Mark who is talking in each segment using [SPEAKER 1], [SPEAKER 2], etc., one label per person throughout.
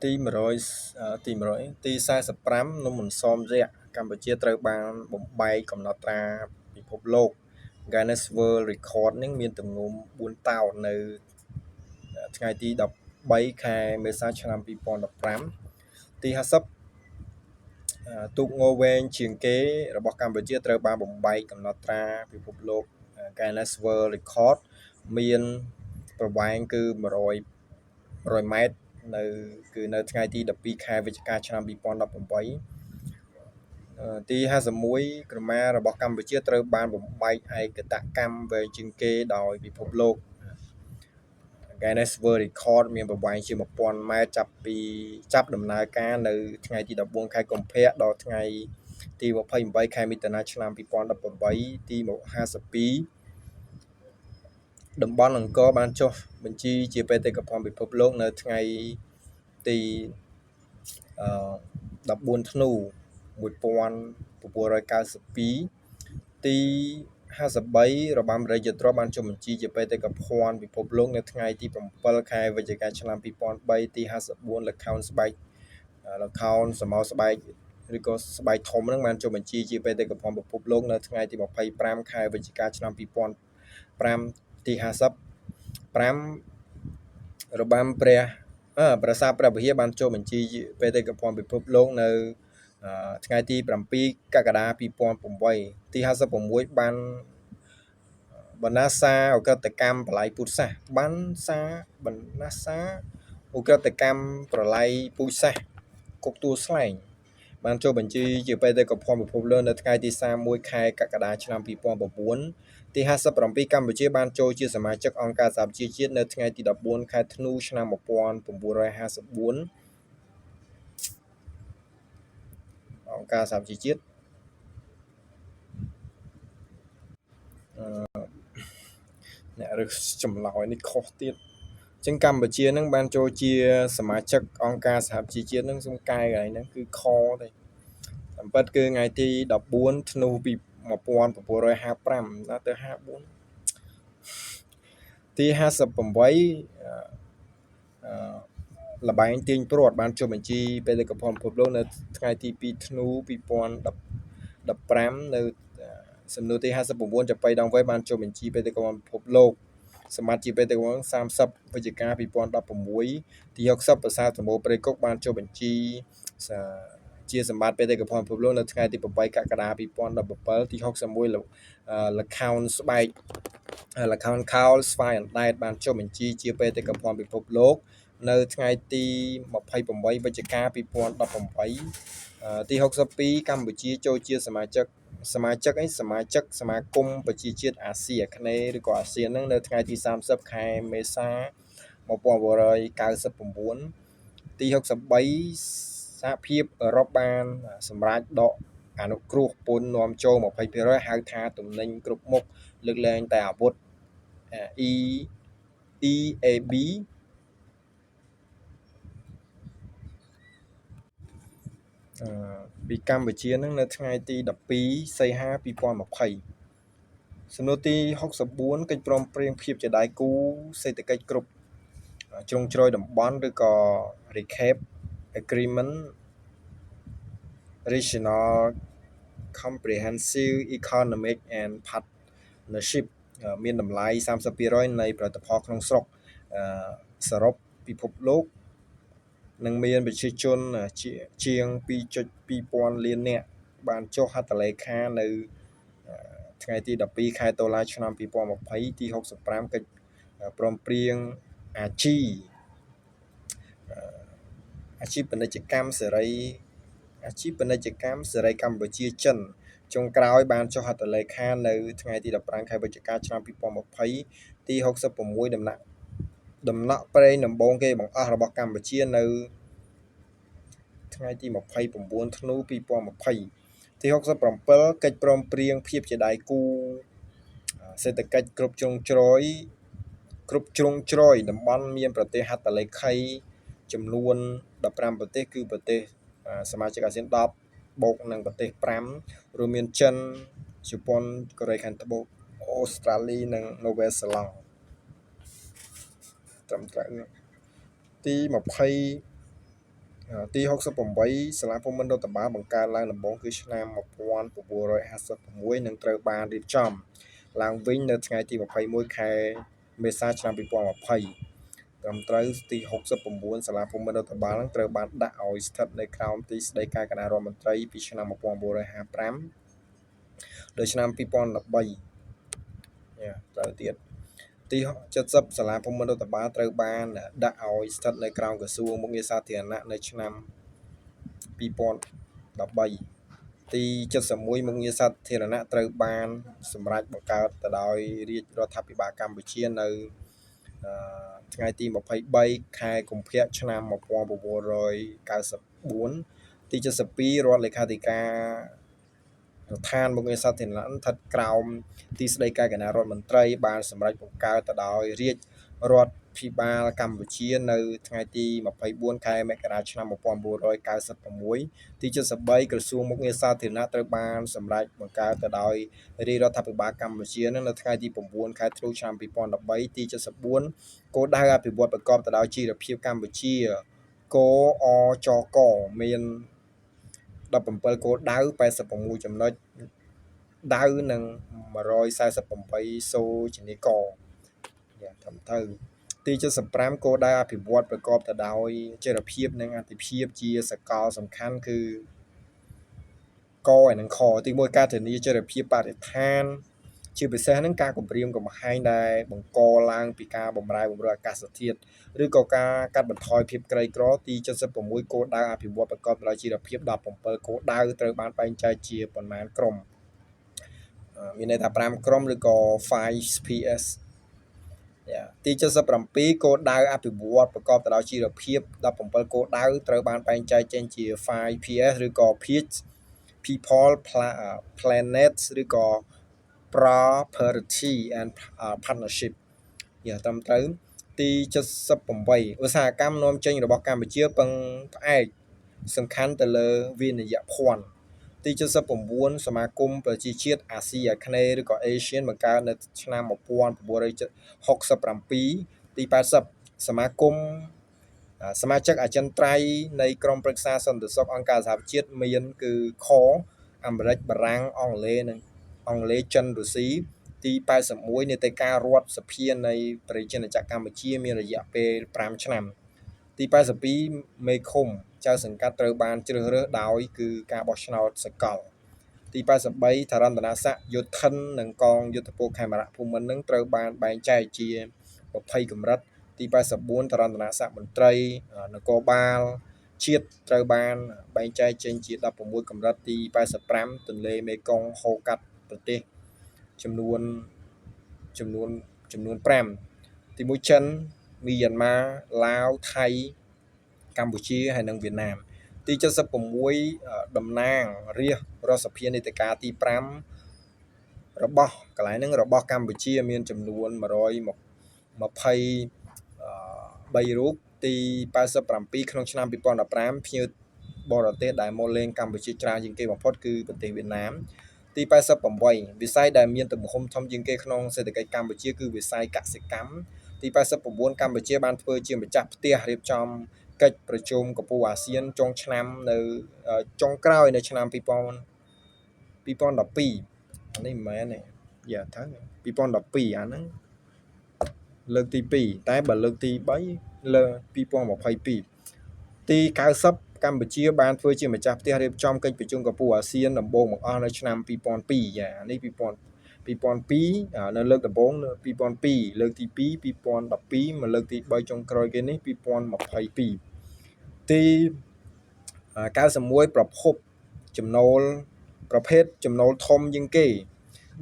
[SPEAKER 1] ទី100ទី45នំអន្សមរយៈកម្ពុជាត្រូវបានបំបែកកំណត់ត្រាពិភពលោក Guinness World Record នឹងមានទម្ងន់4តោននៅថ្ងៃទី13ខែមេសាឆ្នាំ2015ទី50ទូកងវែងជាងគេរបស់កម្ពុជាត្រូវបានបំបែកកំណត់ត្រាពិភពលោក Guinness World Record មានប្រវែងគឺ100ម៉ែត្រនៅថ្ងៃទី12ខែវិច្ឆិកាឆ្នាំ2018ទី51ក្រមារបស់កម្ពុជាត្រូវបានបំបែកឯកតកម្មវែងជាងគេដោយពិភពលោក Guinness World Record មានប្រវែងជា1000ម៉ែត្រចាប់ដំណើរការនៅថ្ងៃទី14ខែកុម្ភៈដល់ថ្ងៃទី28ខែមិថុនាឆ្នាំ2018ទី52តំបន់អង្គរបានចុះបញ្ជីជាបេតិកភណ្ឌពិភពលោកនៅថ្ងៃទី14ធ្នូ1992ទី53របាំរាជទ្រព្យបានចុះបញ្ជីជាបេតិកភណ្ឌពិភពលោកនៅថ្ងៃទី7ខែវិច្ឆិកាឆ្នាំ2003ទី54ល្ខោនសមោស្បែកឬក៏ស្បែកធំនឹងបានចុះបញ្ជីជាបេតិកភណ្ឌពិភពលោកនៅថ្ងៃទី25ខែវិច្ឆិកាឆ្នាំ2005ទី55របាំប្រាសាទព្រះវិហារបានចុះបញ្ជីជាបេតិកភណ្ឌពិភពលោកនៅថ្ងៃទី7កក្កដា2008ទី56បានបណ្ណាសាឧក្រិដ្ឋកម្មប្រល័យពូជសាសន៍ឧក្រិដ្ឋកម្មប្រល័យពូជសាសន៍គុកទួលស្លែងបានចុះបញ្ជីជាបេតិកភណ្ឌពិភពលោកនៅថ្ងៃទី31ខែកក្កដាឆ្នាំ2009ទី57កម្ពុជាបានចូលជាសមាជិកអង្គការសហប្រជាជាតិនៅថ្ងៃទី14ខែធ្នូឆ្នាំ1954អង្គការសហប្រជាជាតិអ្នករើសចម្លើយនេះខុសទៀតអញ្ចឹងកម្ពុជានឹងបានចូលជាសមាជិកអង្គការសហប្រជាជាតិនឹងសំកែកន្លែងហ្នឹងគឺខទេតាមពិតគឺថ្ងៃទី14ធ្នូ1955ដល់ទៅ54ទី58លបែងទាញព្រ័ត្របានចុះបញ្ជីបេតិកភណ្ឌពិភពលោកនៅថ្ងៃទី2ធ្នូ2015នៅសំណួរទី59ចាប៉ីដងវែងបានចុះបញ្ជីបេតិកភណ្ឌពិភពលោកសម្បត្តិជាបេតិកភណ្ឌ30វិច្ឆិកា2016ទី60ប្រាសាទសំបូរព្រៃគុកបានចុះបញ្ជីជាសម្បត្តិបេតិកភណ្ឌពិភពលោកនៅថ្ងៃទី8កក្កដា2017ទី61ល្ខោនខោលស្វាយអណ្ដែតបានចុះបញ្ជីជាបេតិកភណ្ឌពិភពលោកនៅថ្ងៃទី28វិច្ឆិកា2018ទី62កម្ពុជាចូលជាសមាជិកសមាគមប្រជាជាតិអាស៊ីអាគ្នេយ៍ឬក៏អាស៊ាននឹងនៅថ្ងៃទី30ខែមេសា1999ទី63សហភាពអឺរ៉ុបបានសម្រេចដកអនុគ្រោះពន្ធនាំចូល 20% ហៅថាទំនិញគ្រប់មុខលើកលែងតែអាវុធ EAB ពីកម្ពុជានឹងនៅថ្ងៃទី12សីហា2020សំណួរទី64កិច្ចព្រមព្រៀងភាពជាដៃគូសេដ្ឋកិច្ចគ្រប់ជ្រុងជ្រោយតំបន់ឬក៏ RCEP Agreement Regional Comprehensive Economic and Partnership មានតម្លៃ 30% នៃផលិតផលក្នុងស្រុកសរុបពិភពលោកនឹងមានប្រជាជនជាង 2.2 លាននាក់បានចុះហត្ថលេខានៅថ្ងៃទី12ខែតុលាឆ្នាំ2020ទី65កិច្ចព្រមព្រៀងអាជីពពាណិជ្ជកម្មសេរីកម្ពុជាចិនចុងក្រោយបានចុះហត្ថលេខានៅថ្ងៃទី15ខែវិច្ឆិកាឆ្នាំ2020ទី66ដំណក់ប្រេងដំបូងគេបង្អស់របស់កម្ពុជានៅថ្ងៃទី29ធ្នូ2020ទី67កិច្ចព្រមព្រៀងភាពជាដៃគូសេដ្ឋកិច្ចគ្រប់ជ្រុងជ្រោយតំបន់មានប្រទេសហត្ថលេខីចំនួន15ប្រទេសគឺប្រទេសសមាជិកអាស៊ាន10បូកនឹងប្រទេស5រួមមានចិនជប៉ុនកូរ៉េខាងត្បូងអូស្ត្រាលីនិងនូវែលសេឡង់ត្រឹមត្រូវទី ទី68សាលាភូមិន្ទរដ្ឋបាលបង្កើតឡើងដំបូងគឺឆ្នាំ1956និងត្រូវបានរៀបចំឡើងវិញនៅថ្ងៃទី21ខែមេសាឆ្នាំ2020ត្រឹមត្រូវទី69សាលាភូមិន្ទរដ្ឋបាលនឹងត្រូវបានដាក់ឲ្យស្ថិតនៅក្រោមទីស្តីការគណៈរដ្ឋមន្ត្រីពីឆ្នាំ1955ដល់ឆ្នាំ2013ត្រូវទៀតទី70សាលាភូមិន្ទរដ្ឋបាលត្រូវបានដាក់ឲ្យស្ថិតនៅក្រោមក្រសួងមុខងារសាធារណៈនៅឆ្នាំ2013ទី71មុខងារសាធារណៈត្រូវបានសម្រេចបង្កើតទៅដោយរាជរដ្ឋាភិបាលកម្ពុជានៅថ្ងៃទី23ខែកុម្ភៈឆ្នាំ1994ទី72រដ្ឋលេខាធិការរដ្ឋានមុខងារសាធារណៈស្ថិតក្រោមទីស្តីការគណៈរដ្ឋមន្ត្រីបានសម្រេចបង្កើតទៅដោយរាជរដ្ឋាភិបាលកម្ពុជានៅថ្ងៃទី24ខែមករាឆ្នាំ1996ទី73ក្រសួងមុខងារសាធារណៈត្រូវបានសម្រេចបង្កើតទៅដោយរាជរដ្ឋាភិបាលកម្ពុជានៅថ្ងៃទី9ខែធ្នូឆ្នាំ2013ទី74គោលដៅអភិវឌ្ឍប្រកបទៅដោយជីវភាពកម្ពុជាគអចកមាន17គោលដៅ86ចំណុចដៅនិង148សូចនីកយ៉ាងត្រឹមត្រូវទី75គោលដៅអភិវឌ្ឍប្រកបទៅដោយចីរភាពនិងអតិភិបជាសកលសំខាន់គឺកហើយនិងខទី1ការធានាចីរភាពបរិស្ថានជាពិសេសនឹងការគម្រាមកំហែងដែលបង្កឡើងពីការបម្រែបម្រួលអាកាសធាតុឬក៏ការកាត់បន្ថយភាពក្រីក្រទី76គោលដៅអភិវឌ្ឍប្រកបដោយជីវភាព17គោលដៅត្រូវបានបែងចែកជាប៉ុន្មានក្រុមមានន័យថា5ក្រុមឬក៏ 5PS ទី77គោលដៅអភិវឌ្ឍប្រកបទៅដោយជីវភាព17គោលដៅត្រូវបានបែងចែកចេញជា 5PS ឬក៏ Peace People Planet ឬក៏ Prosperity and Partnership យ៉ាងត្រឹមត្រូវទី78ឧស្សាហកម្មនាំចេញរបស់កម្ពុជាពឹងផ្អែកសំខាន់ទៅលើវិនិយោគភ័ណ្ឌទី79សមាគមប្រជាជាតិអាស៊ីអាគ្នេយ៍ឬក៏ Asian បង្កើតនៅឆ្នាំ1967ទី80សមាគមសមាជិកអចិន្ត្រៃយ៍នៃក្រុមប្រឹក្សាសន្តិសុខអង្គការសហប្រជាជាតិមានគឺខអាមេរិកបារាំងអង់គ្លេសនិងអង់គ្លេសចិនរុស្ស៊ីទី81នីតិការដ្ឋសភានៃប្រជាណាចក្រកម្ពុជាមានរយៈពេល5ឆ្នាំទី82មេឃុំចៅសង្កាត់ត្រូវបានជ្រើសរើសដោយគឺការបោះឆ្នោតសកលទី83ធរណតនស័ក្តិយោធិននិងកងយុទ្ធពលខេមរៈភូមិន្ទនឹងត្រូវបានបែងចែកជា20កម្រិតទី84ធរណតនស័ក្តិមន្ត្រីនគរបាលជាតិត្រូវបានបែងចែកចេញជា16កម្រិតទី85ទន្លេមេគង្គហូរកាត់ប្រទេសចំនួន5ទី1ចិនមីយ៉ាន់ម៉ាឡាវថៃកម្ពុជាហើយនិងវៀតណាមទី76តំណាងរាស្ត្ររដ្ឋសភានីតិកាទី5របស់កន្លែងហ្នឹងរបស់កម្ពុជាមានចំនួន123រូបទី87ក្នុងឆ្នាំ2015ភ្ញៀវបរទេសដែលមកលេងកម្ពុជាច្រើនជាងគេបំផុតគឺប្រទេសវៀតណាមទី88វិស័យដែលមានទំហំធំជាងគេក្នុងសេដ្ឋកិច្ចកម្ពុជាគឺវិស័យកសិកម្មទី89កម្ពុជាបានធ្វើជាម្ចាស់ផ្ទះរៀបចំកិច្ចប្រជុំកំពូលអាស៊ានចុងឆ្នាំនៅចុងក្រោយនៅឆ្នាំ2012នេះមិនមែនទេយ៉ាថា2012អាហ្នឹងលើកទី2តែបើលើកទី3លើ2022ទី90កម្ពុជាបានធ្វើជាម្ចាស់ផ្ទះរៀបចំកិច្ចប្រជុំកំពូលអាស៊ានដំបូងបង្អស់នៅឆ្នាំ2002យ៉ានេះ2002នៅលើកដំបូងនៅ2002លើកទី2 2012មកលើកទី3ចុងក្រោយគេនេះ2022ទី91ប្រភពប្រភេទចំណូលធំជាងគេ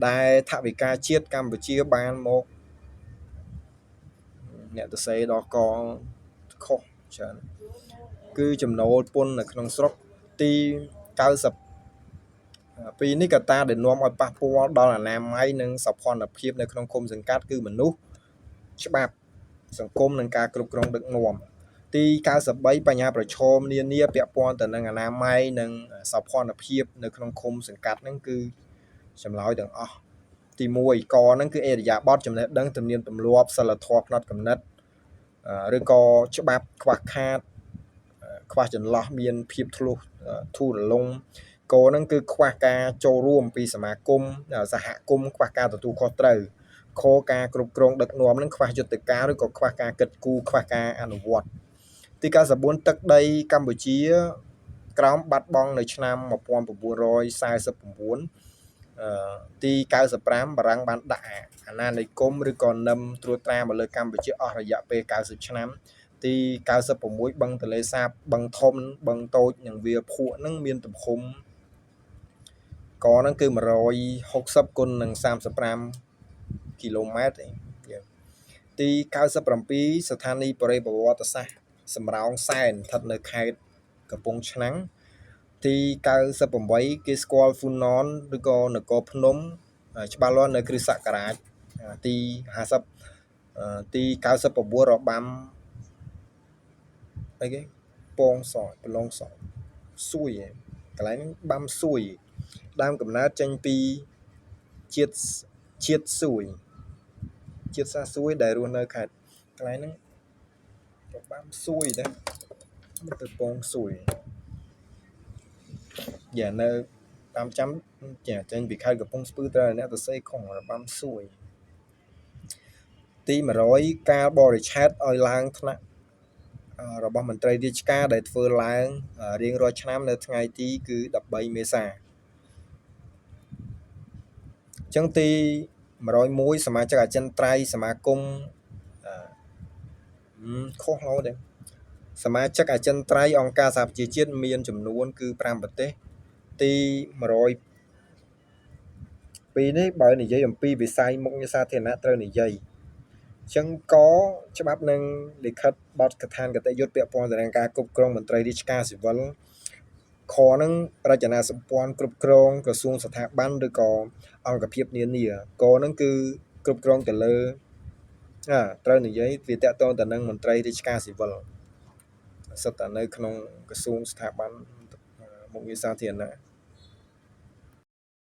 [SPEAKER 1] ដែលថវិកាជាតិកម្ពុជាបានមកអ្នកទៅសេដល់កខុសច្រើនគឺចំណូលពន្ធនៅក្នុងស្រុកទី90ពីនេះកត្តាដែលនាំឲ្យប៉ះពាល់ដល់អនាម័យនិងសោភ័ណភាពនៅក្នុងឃុំសង្កាត់គឺមនុស្សច្បាប់សង្គមនិងការគ្រប់គ្រងដឹកនាំទី93បញ្ហាប្រឈមនានាពាក់ព័ន្ធទៅនឹងអនាម័យនិងសោភ័ណភាពនៅក្នុងឃុំសង្កាត់ហ្នឹងគឺចម្លើយទាំងអស់ទី1កហ្នឹងគឺអេរយាប័តចំណេះដឹងទំនៀមទម្លាប់សិលធម៌ផ្នត់គំនិតឬក៏ច្បាប់ខ្វះខាត ខ្វះចន្លោះមានភាពធ្លុះធូររលុងកហ្នឹងគឺខ្វះការចូលរួមពីសមាគមសហគមន៍ខ្វះការទទួលខុសត្រូវខការគ្រប់គ្រងដឹកនាំនឹងខ្វះយុទ្ធការឬក៏ខ្វះការគិតគូរខ្វះការអនុវត្តទី94ទឹកដីកម្ពុជាក្រោមបាត់បង់នៅឆ្នាំ1949ទី95បារាំងបានដាក់អាណានិគមឬក៏នឹមត្រួតត្រាមកលើកម្ពុជាអស់រយៈពេល90ឆ្នាំទី96បឹងទន្លេសាបបឹងធំបឹងតូចនិងវាភក់នឹងមានទំហំកហ្នឹងគឺ160គុណនឹង35គីឡូម៉ែត្រទី97ស្ថានីយ៍បរិប្រវត្តិសាស្ត្រសំរោងសែនស្ថិតនៅខេត្តកំពង់ឆ្នាំងទី98គេស្គាល់ហ្វូណនឬក៏នគរភ្នំច្បាស់លាស់នៅគ្រិស្តសករាជទី50ទី99របាំអីគេពងសប្រឡងសសួយកន្លែងហ្នឹងបាំសួយដើមកំណើតចេញពីជាតិសួយជាតិសាសួយដែលរស់នៅខេត្តកន្លែងហ្នឹងបាំសួយដែរទៅពងសួយយ៉ានៅតាមចាំចាចេញពីខេត្តកំពង់ស្ពឺត្រូវអ្នកទៅសេខុងរបាំសួយទី100ការបរិច្ឆេទឲ្យឡើងថ្នាក់របស់មន្ត្រីរាជការដែលធ្វើឡើងរៀងរាល់ឆ្នាំនៅថ្ងៃទីគឺ13មេសាអញ្ចឹងទី101សមាជិកអចិន្ត្រៃយ៍សមាគមខុសឡូដែរសមាជិកអចិន្ត្រៃយ៍អង្គការសហប្រជាជាតិមានចំនួនគឺ5ប្រទេសទី102នេះបើនិយាយអំពីវិស័យមុខងារសាធារណៈត្រូវនិយាយអញ្ចឹងច្បាប់នឹងលិខិតបទកថាគតិយុត្តពាក់ព័ន្ធទៅនឹងការគ្រប់គ្រងមន្ត្រីរាជការស៊ីវិលខនឹងរចនាសម្ព័ន្ធគ្រប់គ្រងក្រសួងស្ថាប័នឬក៏អង្គភាពនានាកនឹងគឺគ្រប់គ្រងទៅលើត្រូវនិយាយវាតកតងទៅនឹងមន្ត្រីរាជការស៊ីវិលសិតតែនៅក្នុងក្រសួងស្ថាប័នមុខងារសាធារណៈ